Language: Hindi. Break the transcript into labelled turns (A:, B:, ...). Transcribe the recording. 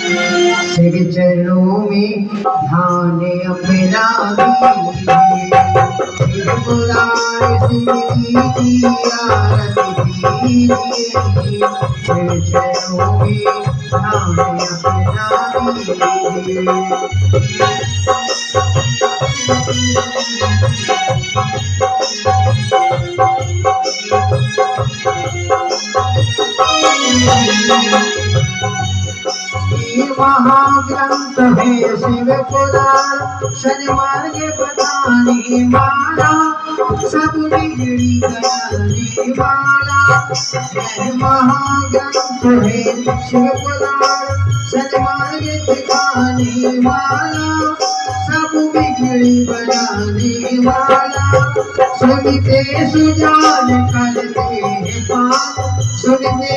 A: शिव चरणों में ध्यान अपना दीजिए। शिव पुराण शिव जी की आरती कीजिए। शिव चरणों में ध्यान अपना दीजिए। महाग्रंथ है शिव पुराण सन्मार्ग बताने वाला सब बिगड़ी कराने वाला। महाग्रंथ है शिव पुराण सन्मार्ग दिखाने वाला सब बिगड़ी बनाने वाला। सुनते सुजान करते हैं पाप सुनते